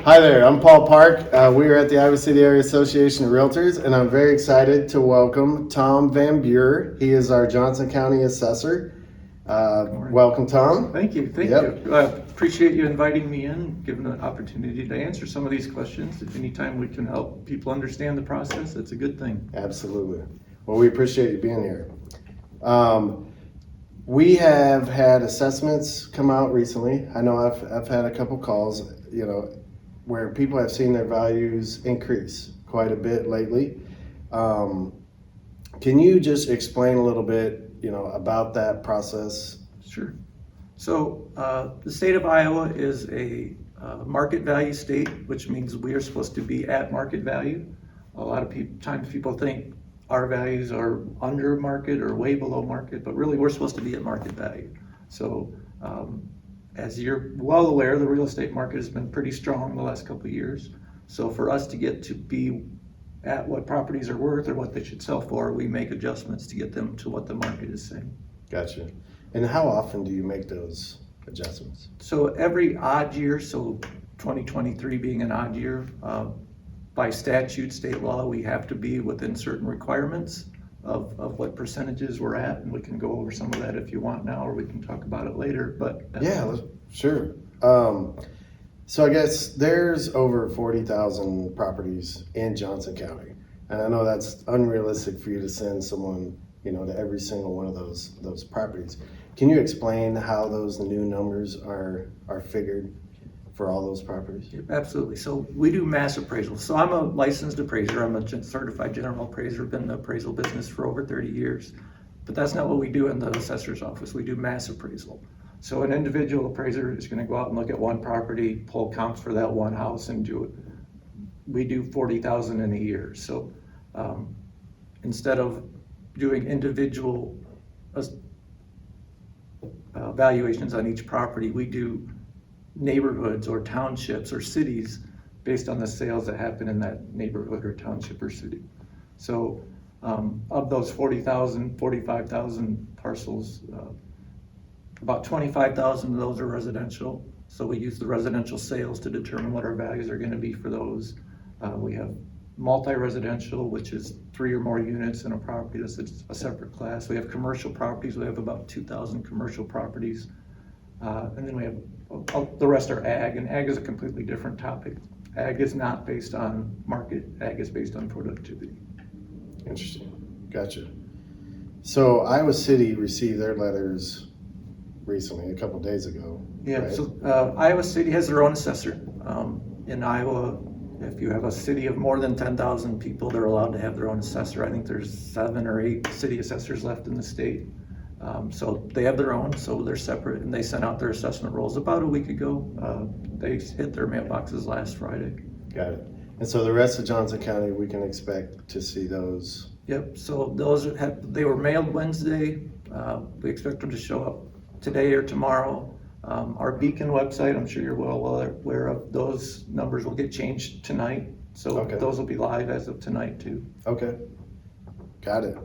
Hi there, I'm Paul Park. We are at the Iowa City Area Association of Realtors, and I'm very excited to welcome Tom Van Buer. He is our Johnson County Assessor. Welcome, Tom. Thank you. Thank you. Appreciate you inviting me in, giving an opportunity to answer some of these questions. If anytime we can help people understand the process, that's a good thing. Absolutely. Well, we appreciate you being here. We have had assessments come out recently. I know I've had a couple calls, where people have seen their values increase quite a bit lately. Can you just explain a little bit, about that process? Sure. So the state of Iowa is a market value state, which means we are supposed to be at market value. A lot of times people think our values are under market or way below market, but really we're supposed to be at market value. So as you're well aware, the real estate market has been pretty strong the last couple of years. So for us to get to be at what properties are worth or what they should sell for, we make adjustments to get them to what the market is saying. Gotcha. And how often do you make those adjustments? So every odd year, so 2023 being an odd year, by statute, state law, we have to be within certain requirements of what percentages we're at, and we can go over some of that if you want now, or we can talk about it later. But yeah, sure. So I guess there's over 40,000 properties in Johnson County, and I know that's unrealistic for you to send someone, to every single one of those properties. Can you explain how those new numbers are figured for all those properties? Yep, absolutely. So we do mass appraisal. So I'm a licensed appraiser. I'm a certified general appraiser. Been in the appraisal business for over 30 years. But that's not what we do in the assessor's office. We do mass appraisal. So an individual appraiser is going to go out and look at one property, pull comps for that one house, and do it. We do 40,000 in a year. So instead of doing individual valuations on each property, we do neighborhoods or townships or cities based on the sales that happen in that neighborhood or township or city. So of those 40,000, 45,000 parcels, about 25,000 of those are residential. So we use the residential sales to determine what our values are going to be for those. We have multi-residential, which is 3 or more units in a property. That's a separate class. We have commercial properties. We have about 2,000 commercial properties. And then we have the rest are ag, and ag is a completely different topic. Ag is not based on market. Ag is based on productivity. Interesting. Gotcha. So Iowa City received their letters recently, a couple days ago. Yeah, right? So Iowa City has their own assessor. In Iowa, if you have a city of more than 10,000 people, they're allowed to have their own assessor. I think there's 7 or 8 city assessors left in the state. So they have their own, so they're separate, and they sent out their assessment rolls about a week ago. They hit their mailboxes last Friday. Got it. And so the rest of Johnson County, we can expect to see those. Yep, so they were mailed Wednesday. We expect them to show up today or tomorrow. Our Beacon website, I'm sure you're well aware of, those numbers will get changed tonight. So okay. Those will be live as of tonight too. Okay, got it.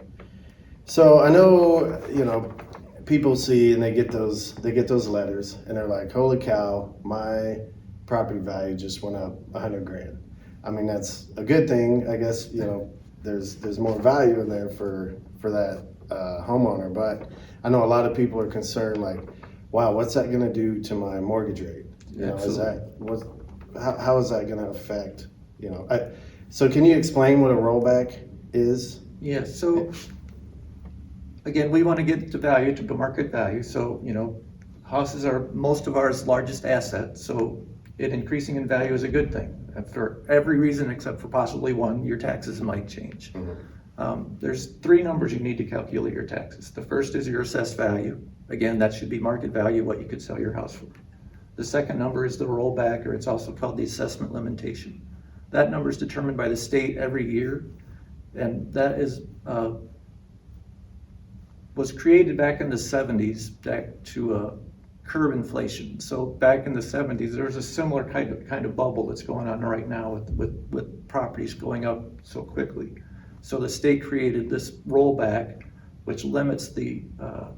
So I know, people see and they get those letters and they're like, holy cow, my property value just went up $100,000. I mean, that's a good thing, I guess. There's more value in there for that homeowner, but I know a lot of people are concerned, like, wow, what's that going to do to my mortgage rate? How is that going to affect? So can you explain what a rollback is? Yeah. So again, we want to get to value, to market value. So houses are most of our largest asset. So it increasing in value is a good thing for every reason except for possibly one. Your taxes might change. Mm-hmm. There's 3 numbers you need to calculate your taxes. The first is your assessed value. Again, that should be market value, what you could sell your house for. The second number is the rollback, or it's also called the assessment limitation. That number is determined by the state every year, and that is was created back in the 70s back to curb inflation. So back in the 70s, there was a similar kind of bubble that's going on right now with properties going up so quickly. So the state created this rollback, which limits the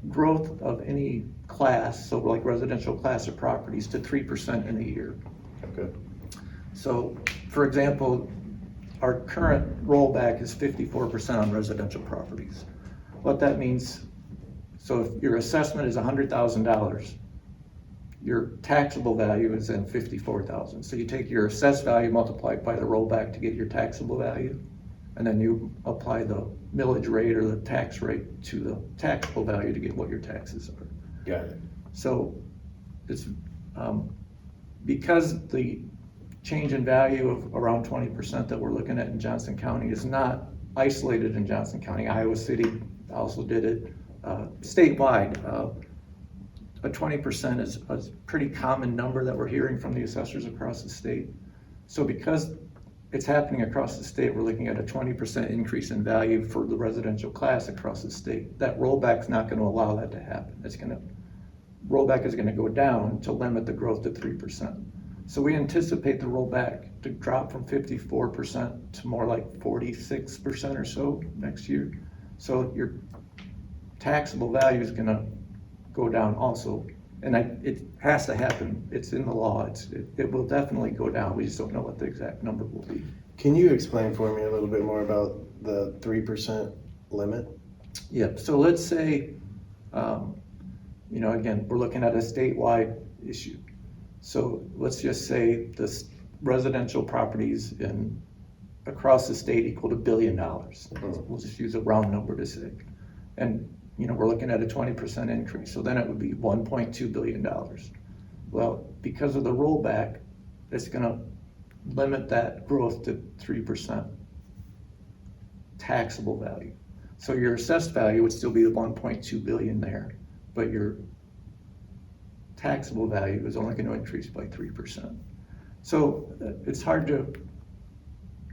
growth of any class, so like residential class of properties, to 3% in a year. Okay. So, for example, our current rollback is 54% on residential properties. What that means, so if your assessment is $100,000, your taxable value is then $54,000. So you take your assessed value multiplied by the rollback to get your taxable value, and then you apply the millage rate or the tax rate to the taxable value to get what your taxes are. Got it. So it's because the change in value of around 20% that we're looking at in Johnson County is not isolated in Johnson County. Iowa City also did it. Statewide, a 20% is a pretty common number that we're hearing from the assessors across the state. So because it's happening across the state, we're looking at a 20% increase in value for the residential class across the state. That rollback's not going to allow that to happen. Rollback is going to go down to limit the growth to 3%. So we anticipate the rollback to drop from 54% to more like 46% or so next year. So your taxable value is going to go down also. And it has to happen. It's in the law. It will definitely go down. We just don't know what the exact number will be. Can you explain for me a little bit more about the 3% limit? Yep. So let's say, again, we're looking at a statewide issue. So let's just say the residential properties across the state equal to $1 billion. We'll just use a round number to say. And we're looking at a 20% increase. So then it would be $1.2 billion. Well, because of the rollback, it's going to limit that growth to 3% taxable value. So your assessed value would still be the 1.2 billion there, but your taxable value is only going to increase by 3%. So it's hard to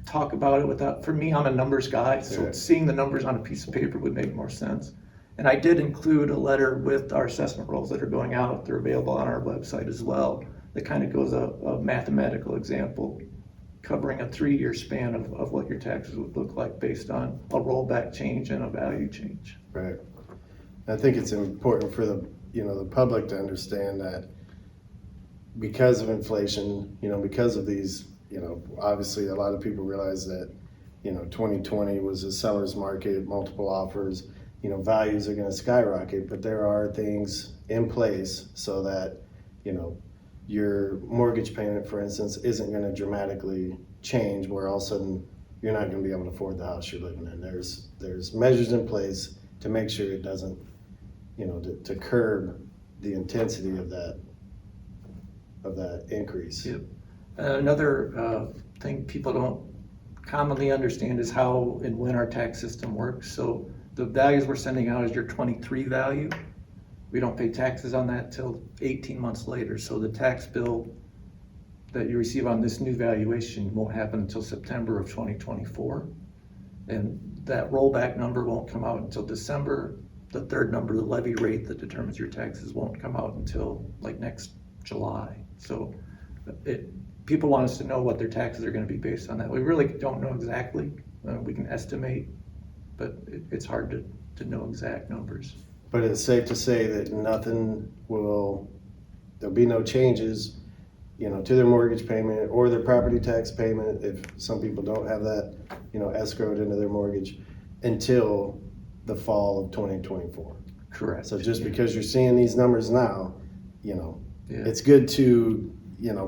talk about it without, for me, I'm a numbers guy, so seeing the numbers on a piece of paper would make more sense. And I did include a letter with our assessment rolls that are going out. They're available on our website as well. That kind of goes a mathematical example covering a 3-year span of what your taxes would look like based on a rollback change and a value change. Right. I think it's important for the public to understand that because of inflation, because of these, obviously a lot of people realize that, 2020 was a seller's market, multiple offers, values are going to skyrocket, but there are things in place so that, your mortgage payment, for instance, isn't going to dramatically change where all of a sudden you're not going to be able to afford the house you're living in. There's measures in place to make sure it doesn't, to curb the intensity of that increase. Yep. Another thing people don't commonly understand is how and when our tax system works. So the values we're sending out is your 23 value. We don't pay taxes on that till 18 months later. So the tax bill that you receive on this new valuation won't happen until September of 2024. And that rollback number won't come out until December. The third number, the levy rate that determines your taxes, won't come out until like next July. So people want us to know what their taxes are going to be based on that. We really don't know exactly. We can estimate, but it's hard to know exact numbers. But it's safe to say that there'll be no changes, to their mortgage payment or their property tax payment if some people don't have that, escrowed into their mortgage until the fall of 2024. Correct. So just because you're seeing these numbers now, it's good to,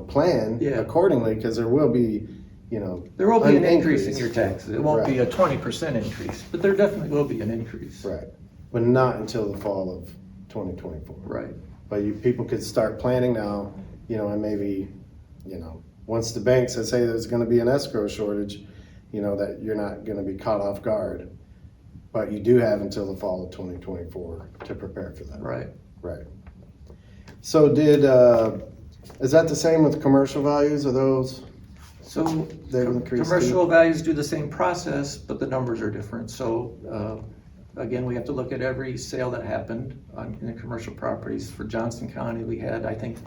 plan accordingly because there will be, there will be an increase in your taxes. It won't be a 20% increase, but there definitely will be an increase. Right. But not until the fall of 2024. Right. But people could start planning now, and maybe, once the bank says, hey, there's going to be an escrow shortage, that you're not going to be caught off guard. But you do have until the fall of 2024 to prepare for that. Right. Right. So is that the same with commercial values? Are those? So they've increased commercial too? values do the same process, but the numbers are different. So again, we have to look at every sale that happened in the commercial properties. For Johnson County, we had, I think,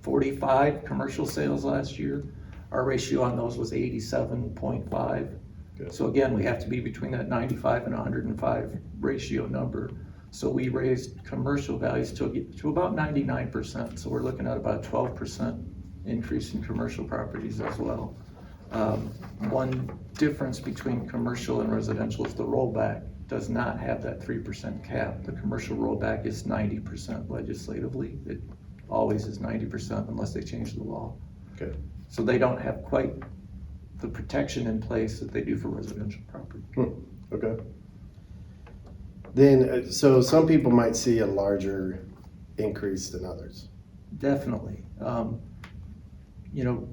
45 commercial sales last year. Our ratio on those was 87.5. Good. So again, we have to be between that 95 and 105 ratio number. So we raised commercial values to about 99%. So we're looking at about a 12% increase in commercial properties as well. One difference between commercial and residential is the rollback does not have that 3% cap. The commercial rollback is 90% legislatively. It always is 90% unless they change the law. Okay. So they don't have quite the protection in place that they do for residential property. Okay. Then, so some people might see a larger increase than others. Definitely. You know,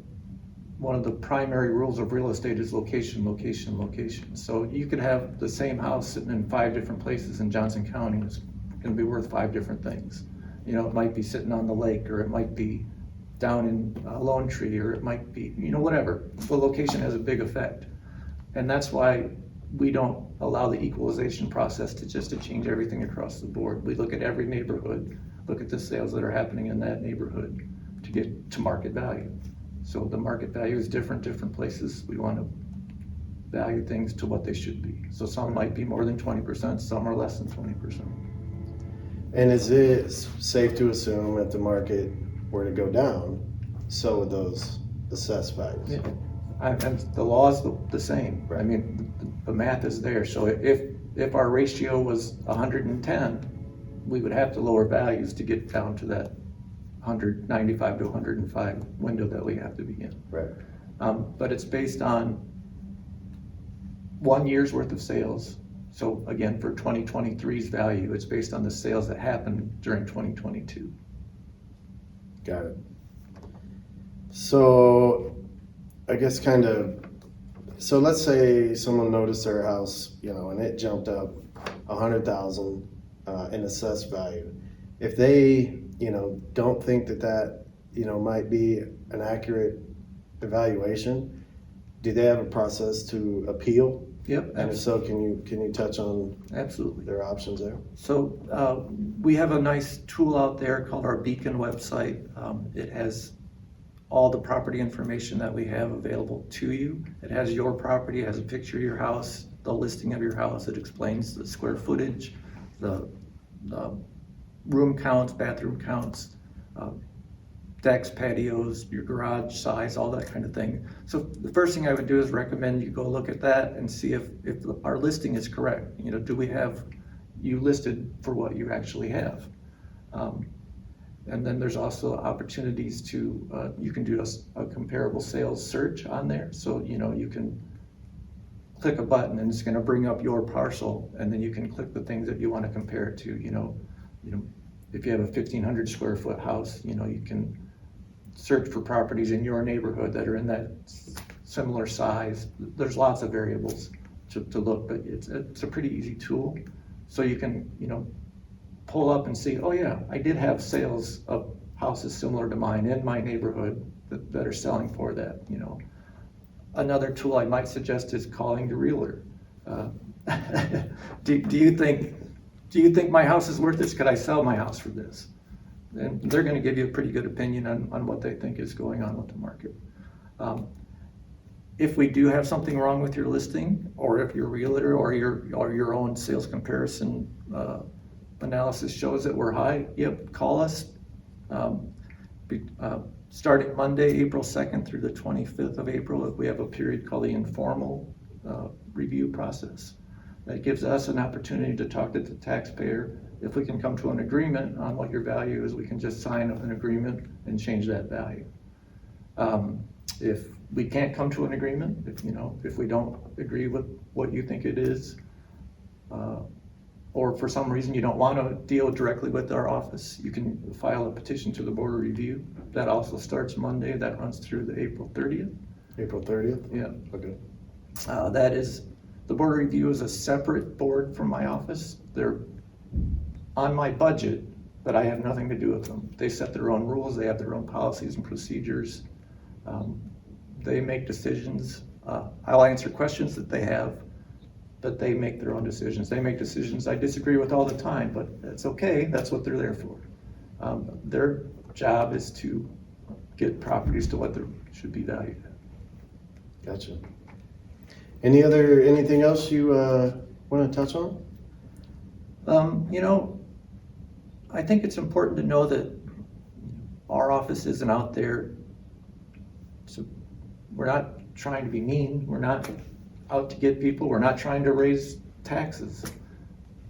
one of the primary rules of real estate is location, location, location. So you could have the same house sitting in 5 different places in Johnson County. It's going to be worth 5 different things. You know, it might be sitting on the lake, or it might be down in Lone Tree, or it might be, you know, whatever. The location has a big effect. And that's why we don't allow the equalization process to change everything across the board. We look at every neighborhood, look at the sales that are happening in that neighborhood to get to market value. So the market value is different places. We want to value things to what they should be. So some might be more than 20%, some are less than 20%. And is it safe to assume if the market were to go down, so would those assessed values? Yeah. And the law is the same. Right. I mean, the math is there. So if our ratio was 110, we would have to lower values to get down to that 195 to 105 window that we have to be in. Right. But it's based on 1 year's worth of sales. So again, for 2023's value, it's based on the sales that happened during 2022. Got it. So I guess so let's say someone noticed their house, you know, and it jumped up 100,000 in assessed value. If they, you know, don't think that, you know, might be an accurate evaluation, do they have a process to appeal? Yep. And if so, can you touch on Absolutely. their options there? So we have a nice tool out there called our Beacon website. It has all the property information that we have available to you. It has your property, it has a picture of your house, the listing of your house. It explains the square footage, the room counts, bathroom counts, decks, patios, your garage size, all that kind of thing. So the first thing I would do is recommend you go look at that and see if our listing is correct. You know, do we have you listed for what you actually have? And then there's also opportunities to, you can do a comparable sales search on there. So, you know, you can click a button and it's going to bring up your parcel, and then you can click the things that you want to compare it to. You know, if you have a 1,500 square foot house, you know, you can search for properties in your neighborhood that are in that similar size. There's lots of variables to look, but it's a pretty easy tool. So you can, you know, pull up and see, oh yeah, I did have sales of houses similar to mine in my neighborhood that are selling for that, you know. Another tool I might suggest is calling the realtor. Do you think my house is worth this? Could I sell my house for this? And they're going to give you a pretty good opinion on what they think is going on with the market. If we do have something wrong with your listing, or if your realtor or your own sales comparison analysis shows that we're high, yep, call us. Starting Monday, April 2nd through the 25th of April, we have a period called the informal review process. That gives us an opportunity to talk to the taxpayer. If we can come to an agreement on what your value is, we can just sign an agreement and change that value. If we can't come to an agreement, if we don't agree with what you think it is, or for some reason you don't want to deal directly with our office, you can file a petition to the Board of Review. That also starts Monday. That runs through the April 30th. April 30th? Yeah. Okay. The Board of Review is a separate board from my office. They're on my budget, but I have nothing to do with them. They set their own rules. They have their own policies and procedures. They make decisions. I'll answer questions that they have, but they make their own decisions. They make decisions I disagree with all the time, but it's okay. That's what they're there for. Their job is to get properties to what they should be valued at. Gotcha. Anything else you want to touch on? I think it's important to know that our office isn't out there So we're not trying to be mean, we're not out to get people, we're not trying to raise taxes.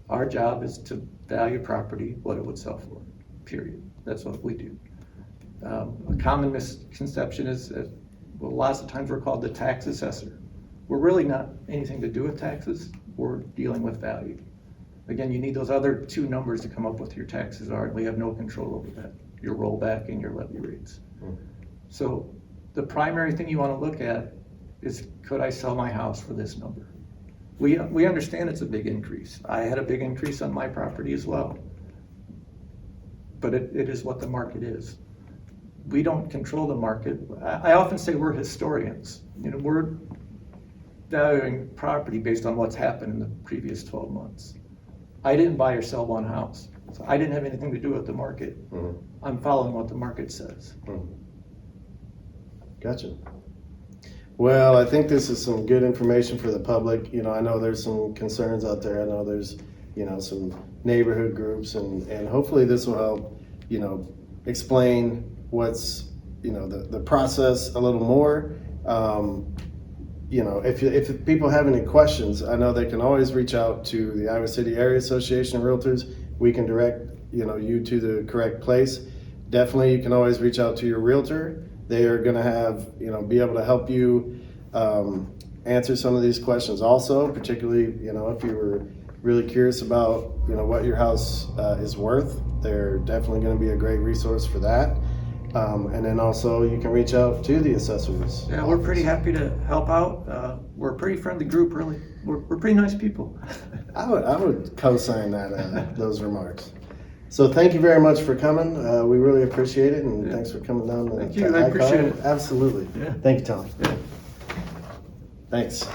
Our job is to value property what it would sell for, period. That's what we do. A common misconception is that, well, lots of times we're called the tax assessor. We're really not anything to do with taxes, we're dealing with value. Again, you need those other two numbers to come up with your taxes are, and we have no control over that, your rollback and your levy rates. So the primary thing you want to look at is, could I sell my house for this number? We understand it's a big increase. I had a big increase on my property as well. But it is what the market is. We don't control the market. I often say we're historians. You know, we're valuing property based on what's happened in the previous 12 months. I didn't buy or sell one house, so I didn't have anything to do with the market. I'm following what the market says. Gotcha. Well, I think this is some good information for the public. You know, I know there's some concerns out there. I know there's, you know, some neighborhood groups, and hopefully this will help, you know, explain what's, you know, the process a little more. You know, if people have any questions, I know they can always reach out to the Iowa City Area Association of Realtors. We can direct, you know, you to the correct place. Definitely, you can always reach out to your realtor. They are going to have, you know, be able to help you answer some of these questions also, particularly, you know, if you were really curious about, you know, what your house is worth. They're definitely going to be a great resource for that. And then also you can reach out to the assessors. Yeah, we're pretty happy to help out. We're a pretty friendly group, really. We're pretty nice people. I would co-sign that those remarks. So thank you very much for coming. We really appreciate it, and thanks for coming down. Thank you. I appreciate it. Absolutely. Yeah. Thank you, Tom. Yeah. Thanks.